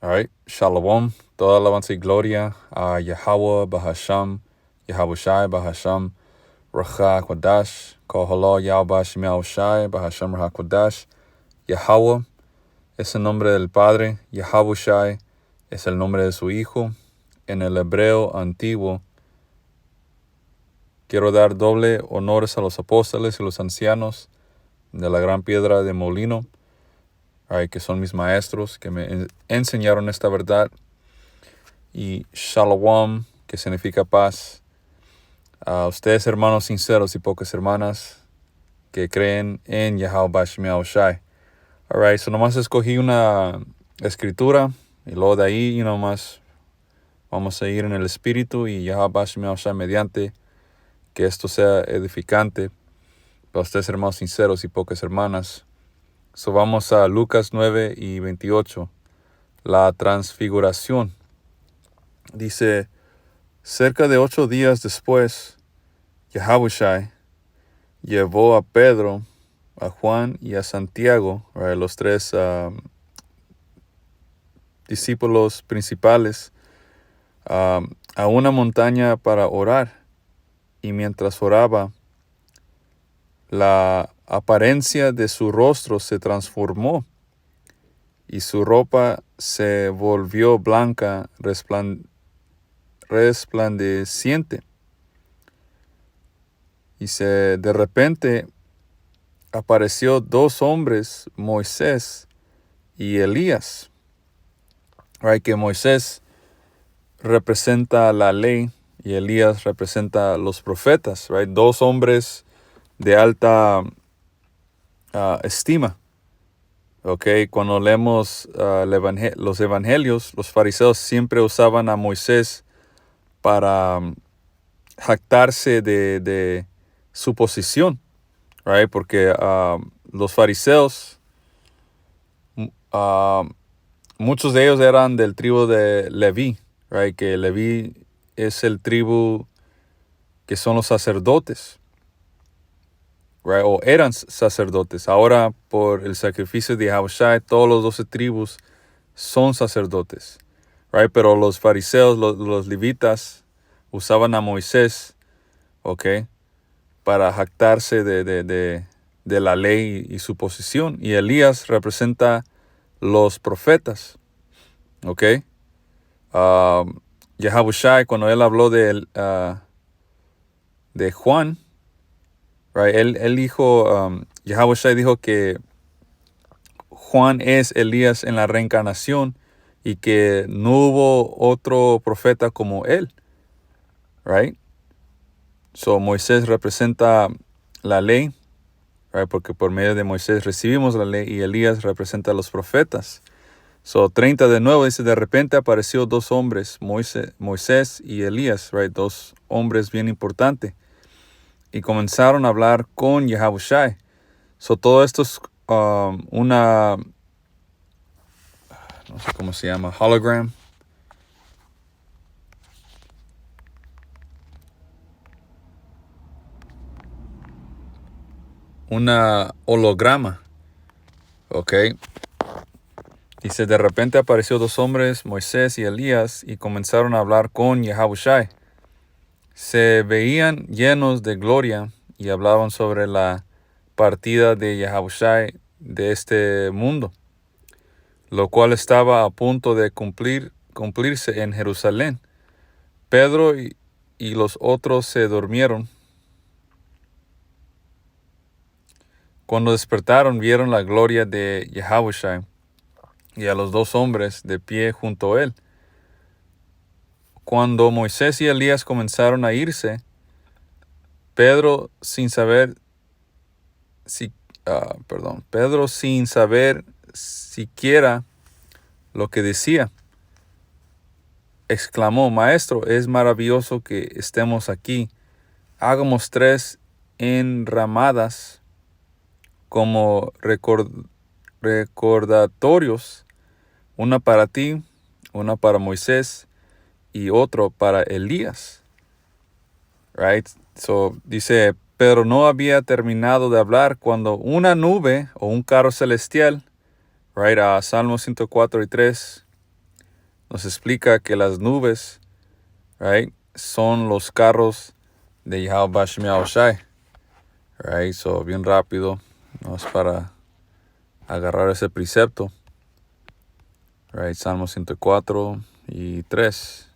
Alright, Shalom, toda alabanza y gloria a Yahweh, Bahasham, Yahabushai, Bahasham, Racha Kodash, Koholó, Yahweh, Shemiahushai, Bahasham, Racha Kodash. Yahweh es el nombre del Padre, Yahabushai es el nombre de su Hijo. En el hebreo antiguo, quiero dar doble honores a los apóstoles y los ancianos de la gran piedra de molino, que son mis maestros, que me enseñaron esta verdad. Y Shalom, que significa paz. A ustedes, hermanos sinceros y pocas hermanas que creen en Yahweh Shemiahushai. Alright, so nomás escogí una escritura y luego de ahí nomás vamos a ir en el espíritu y Yahweh Shemiahushai mediante que esto sea edificante para ustedes, hermanos sinceros y pocas hermanas. So vamos a Lucas 9 y 28. La transfiguración. Dice, cerca de 8 días después, Yahabushai llevó a Pedro, a Juan y a Santiago, los tres discípulos principales, a una montaña para orar. Y mientras oraba, la apariencia de su rostro se transformó y su ropa se volvió blanca, resplandeciente. Y de repente apareció 2 hombres, Moisés y Elías. Que Moisés representa la ley y Elías representa los profetas. 2 hombres de alta estima. Cuando leemos los evangelios, los fariseos siempre usaban a Moisés para jactarse de su posición, porque los fariseos, muchos de ellos eran del tribu de Leví, que Leví es el tribu que son los sacerdotes, o eran sacerdotes. Ahora, por el sacrificio de Yahushua, todos los 12 tribus son sacerdotes, pero los fariseos, los levitas, usaban a Moisés, para jactarse de la ley y su posición. Y Elías representa los profetas, Yahabushai, cuando él habló de Juan, él dijo, Yahabushai dijo que Juan es Elías en la reencarnación y que no hubo otro profeta como él, So Moisés representa la ley, porque por medio de Moisés recibimos la ley, y Elías representa a los profetas. So 30 de nuevo dice, de repente apareció 2 hombres, Moisés y Elías, 2 hombres bien importantes, y comenzaron a hablar con Yahabushai. So todo esto es no sé cómo se llama, hologram. Una holograma, Dice, de repente apareció 2 hombres, Moisés y Elías, y comenzaron a hablar con Yahabushai. Se veían llenos de gloria y hablaban sobre la partida de Yahabushai de este mundo, lo cual estaba a punto de cumplirse en Jerusalén. Pedro y los otros se durmieron. Cuando despertaron, vieron la gloria de Yahabushai y a los 2 hombres de pie junto a él. Cuando Moisés y Elías comenzaron a irse, Pedro sin saber siquiera lo que decía, exclamó, Maestro, es maravilloso que estemos aquí. Hagamos 3 enramadas como recordatorios, una para ti, una para Moisés y otro para Elías. So dice, pero no había terminado de hablar cuando una nube o un carro celestial, a Salmo 104 y 3, nos explica que las nubes, right, son los carros de Yahweh Bashem Yahushai. Right, so bien rápido, no es para agarrar ese precepto. Right, Salmo 104 y 3.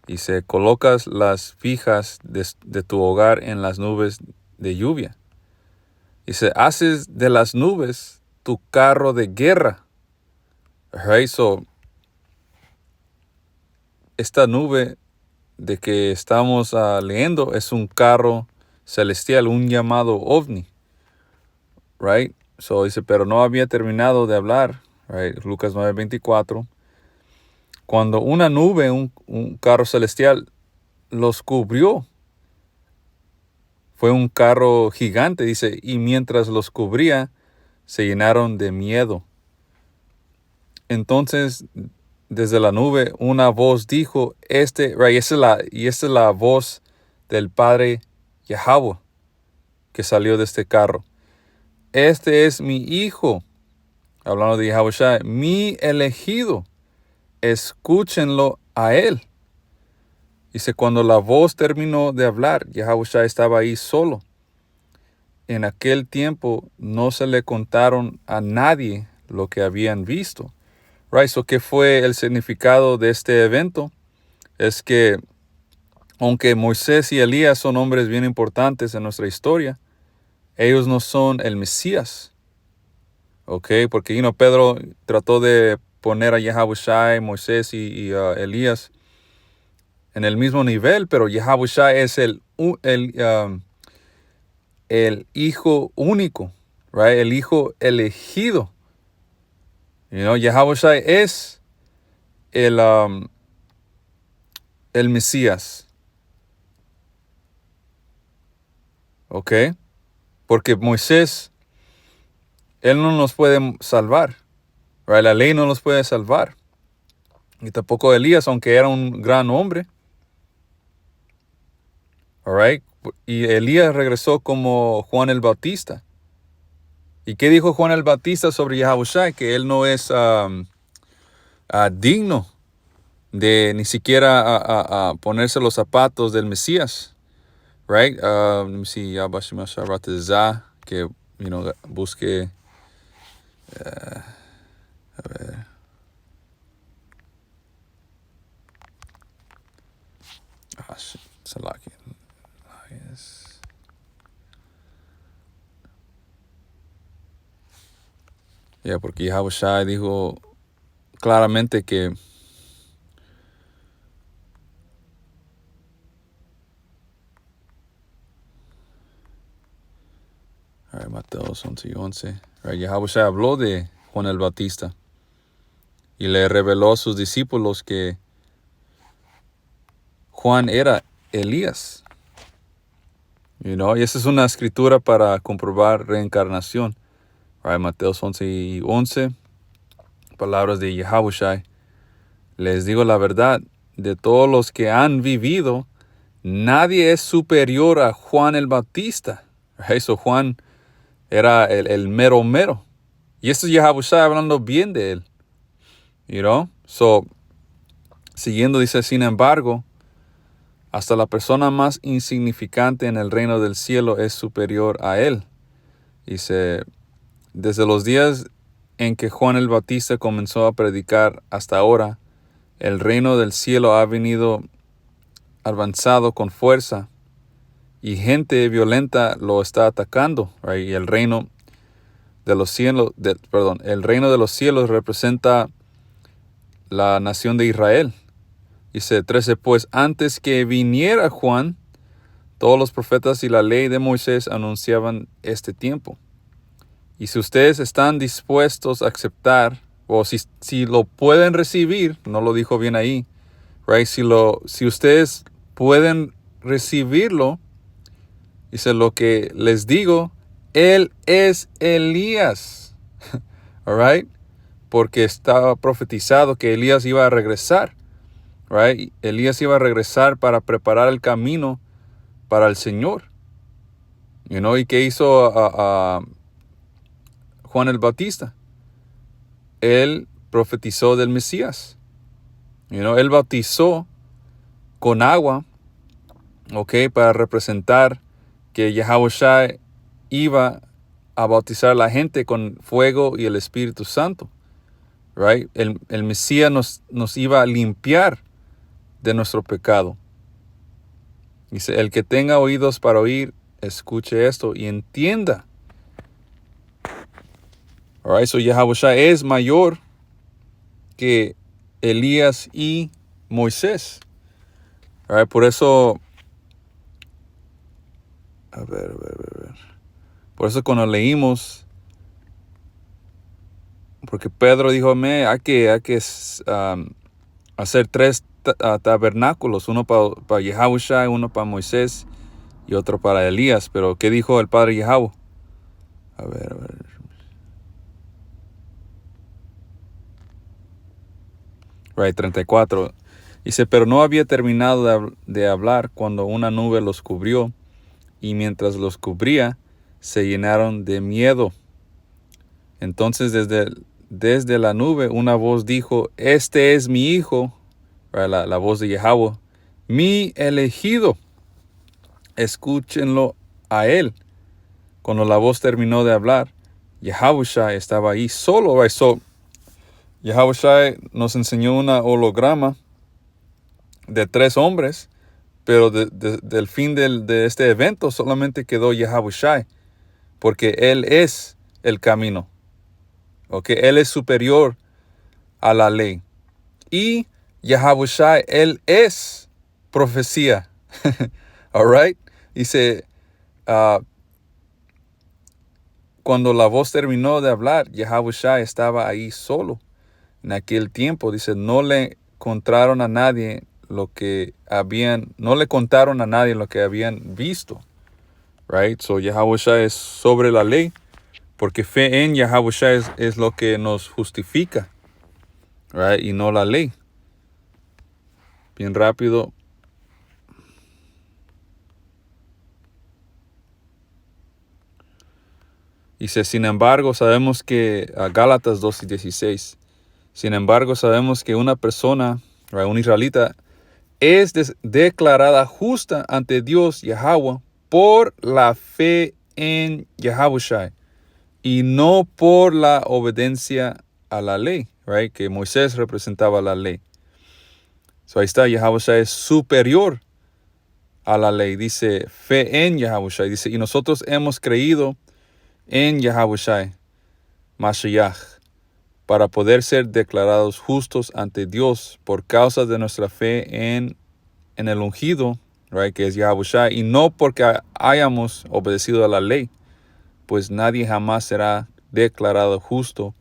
Dice, colocas las fijas de tu hogar en las nubes de lluvia. Dice, haces de las nubes tu carro de guerra. Right, so esta nube de que estamos leyendo es un carro celestial, un llamado ovni. Right, so dice, pero no había terminado de hablar. Right, Lucas 9:24. Cuando una nube, un carro celestial, los cubrió. Fue un carro gigante, dice, y mientras los cubría, se llenaron de miedo. Entonces, desde la nube, una voz dijo, esta es la voz del Padre Yahweh que salió de este carro. Este es mi hijo, hablando de Yahweh, mi elegido. Escúchenlo a él. Dice, cuando la voz terminó de hablar, Yahweh estaba ahí solo. En aquel tiempo no se le contaron a nadie lo que habían visto. Right, so ¿qué fue el significado de este evento? Es que aunque Moisés y Elías son hombres bien importantes en nuestra historia, ellos no son el Mesías. ¿Ok? Porque Pedro trató de poner a Yahweh, Moisés y Elías en el mismo nivel, pero Yahweh es el hijo único, right? El hijo elegido. Yahweh es el Mesías. ¿Ok? Porque Moisés, él no nos puede salvar. Right? La ley no nos puede salvar. Y tampoco Elías, aunque era un gran hombre. All right? Y Elías regresó como Juan el Bautista. ¿Y qué dijo Juan el Bautista sobre Yahweh? Que él no es digno de ni siquiera ponerse los zapatos del Mesías. Right? Let me see. Que, busque. A ver. Salaki. Yes. Porque Yahweh dijo claramente que Mateo 11:11. Yahweh habló de Juan el Bautista y le reveló a sus discípulos que Juan era Elías. Y esa es una escritura para comprobar reencarnación. Mateo 11:11. Palabras de Yahweh. Les digo la verdad, de todos los que han vivido, nadie es superior a Juan el Bautista. Eso Juan era el mero mero. Y esto es Yahweh hablando bien de él. So, siguiendo dice, sin embargo, hasta la persona más insignificante en el reino del cielo es superior a él. Dice, desde los días en que Juan el Bautista comenzó a predicar hasta ahora, el reino del cielo ha venido avanzado con fuerza y gente violenta lo está atacando. Right? Y el reino de los cielos, el reino de los cielos representa la nación de Israel. Dice 13, pues antes que viniera Juan, todos los profetas y la ley de Moisés anunciaban este tiempo. Y si ustedes están dispuestos a aceptar, o si lo pueden recibir, no lo dijo bien ahí, right? Si ustedes pueden recibirlo, dice lo que les digo, él es Elías, all right? Porque estaba profetizado que Elías iba a regresar, right? Elías iba a regresar para preparar el camino para el Señor, ¿y qué hizo Juan el Bautista? Él profetizó del Mesías. Él bautizó con agua, para representar que Yahushua iba a bautizar a la gente con fuego y el Espíritu Santo. Right? El Mesías nos iba a limpiar de nuestro pecado. Dice, el que tenga oídos para oír, escuche esto y entienda. All right? So Yahushua es mayor que Elías y Moisés. All right? Por eso, a ver. Por eso cuando leímos, porque Pedro dijo, hay que hacer 3 tabernáculos, uno para Yahushua, uno para Moisés y otro para Elías. Pero ¿qué dijo el padre Yahweh? A ver. Right, 34. Dice, pero no había terminado de hablar cuando una nube los cubrió, y mientras los cubría, se llenaron de miedo. Entonces desde la nube una voz dijo, este es mi hijo, right, la voz de Yahweh, mi elegido, escúchenlo a él. Cuando la voz terminó de hablar, Yahushua estaba ahí solo. Right? So, Yahushua nos enseñó una holograma de 3 hombres, pero del fin de este evento solamente quedó Yahushua, porque Él es el camino. Él es superior a la ley. Y Yahushua, Él es profecía. All right? Dice, cuando la voz terminó de hablar, Yahushua estaba ahí solo. En aquel tiempo, dice, no le contaron a nadie lo que habían visto. Right? So Yahushua es sobre la ley, porque fe en Yahushua es lo que nos justifica. Right? Y no la ley. Bien rápido. Dice, sin embargo, sabemos que, Gálatas 2:16, sin embargo, sabemos que una persona, right, un israelita, es declarada justa ante Dios, Yahweh, por la fe en Yahushua y no por la obediencia a la ley, right? Que Moisés representaba la ley. So ahí está, Yahushua es superior a la ley. Dice, fe en Yahushua. Dice, y nosotros hemos creído en Yahushua, Mashiach, para poder ser declarados justos ante Dios por causa de nuestra fe en el ungido, right, que es Yahushua, y no porque hayamos obedecido a la ley, pues nadie jamás será declarado justo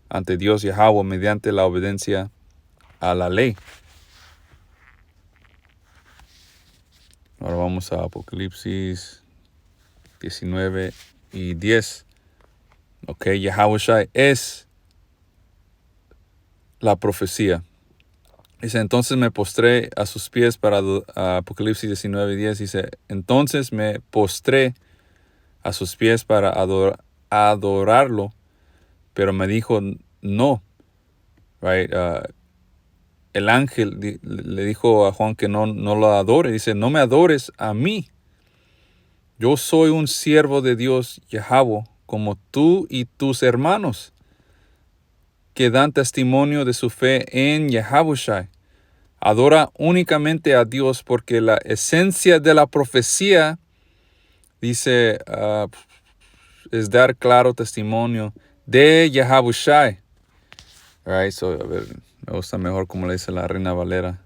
ante Dios Yahweh mediante la obediencia a la ley. Ahora vamos a Apocalipsis 19:10. Yahushua es la profecía. Dice, entonces me postré a sus pies Apocalipsis 19:10. Dice, entonces me postré a sus pies para adorarlo, pero me dijo, no. Right? El ángel le dijo a Juan que no lo adore. Dice, no me adores a mí. Yo soy un siervo de Dios, Yahweh, como tú y tus hermanos, que dan testimonio de su fe en Yahushua. Adora únicamente a Dios, porque la esencia de la profecía, dice, es dar claro testimonio de Yahushua. Right, so, a ver, me gusta mejor como le dice la Reina Valera.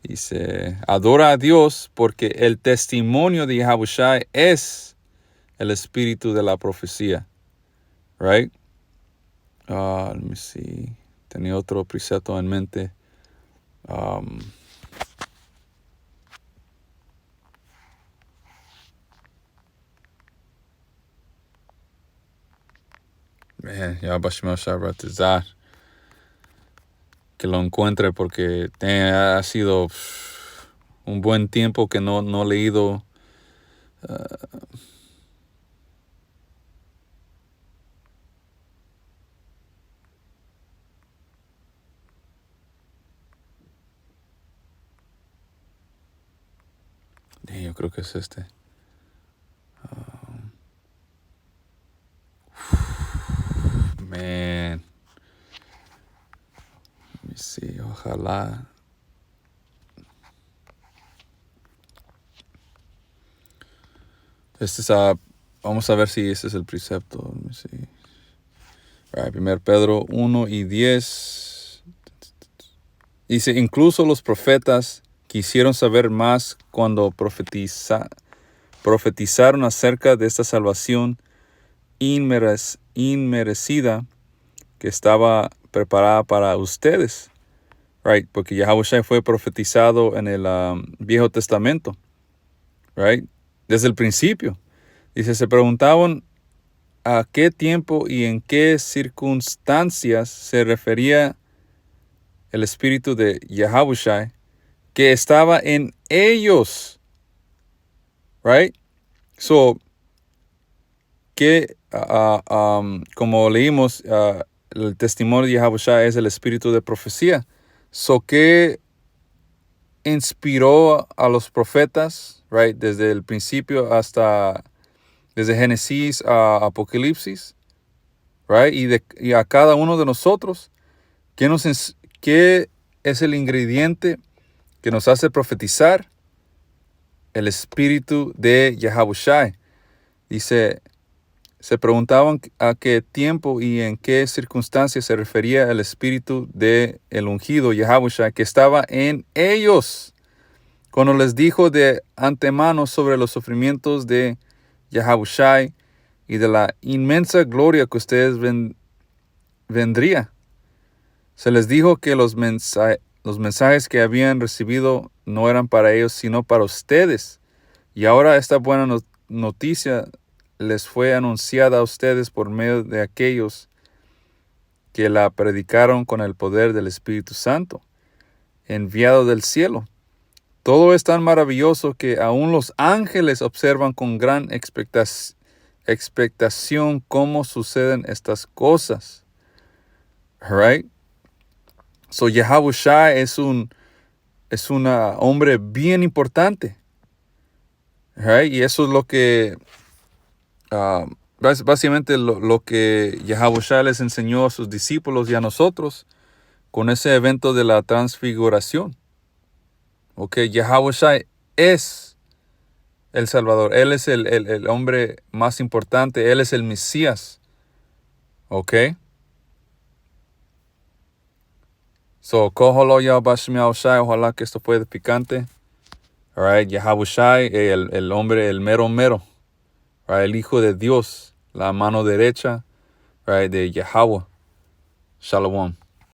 Dice, adora a Dios porque el testimonio de Yahushua es el espíritu de la profecía. Right? Let me see. Tenía otro precepto en mente. Que lo encuentre porque ha sido un buen tiempo que no he leído. Yo creo que es este. Man. Sí, ojalá. Vamos a ver si este es el precepto. Sí. Right, 1 Pedro 1:10. Dice, incluso los profetas quisieron saber más cuando profetizaron acerca de esta salvación inmerecida que estaba preparada para ustedes. Right, porque Yahushua fue profetizado en el Viejo Testamento. Right, desde el principio. Dice, se preguntaban a qué tiempo y en qué circunstancias se refería el espíritu de Yahushua que estaba en ellos. Right? So, que como leímos, el testimonio de Yahushua es el espíritu de profecía. So, ¿qué inspiró a los profetas? Right? Desde el principio desde Génesis a Apocalipsis. Right? Y a cada uno de nosotros, ¿qué es el ingrediente que nos hace profetizar? El espíritu de Yahushua. Dice, se preguntaban a qué tiempo y en qué circunstancias se refería el espíritu de el ungido Yahushua que estaba en ellos, cuando les dijo de antemano sobre los sufrimientos de Yahushua y de la inmensa gloria que ustedes vendría. Se les dijo que los mensajes que habían recibido no eran para ellos, sino para ustedes. Y ahora esta buena noticia les fue anunciada a ustedes por medio de aquellos que la predicaron con el poder del Espíritu Santo, enviado del cielo. Todo es tan maravilloso que aún los ángeles observan con gran expectación cómo suceden estas cosas. Right? So Yahushua es un hombre bien importante. Right? Y eso es lo que básicamente lo que Yahushua les enseñó a sus discípulos y a nosotros con ese evento de la transfiguración. Ok, Yahushua es el Salvador. Él es el hombre más importante. Él es el Mesías. Ok. So, cójalo ya, ojalá que esto fue edificante. Alright, Yahushua, el hombre, el mero mero. Right, el Hijo de Dios, la mano derecha, right, de Yahweh. Shalom.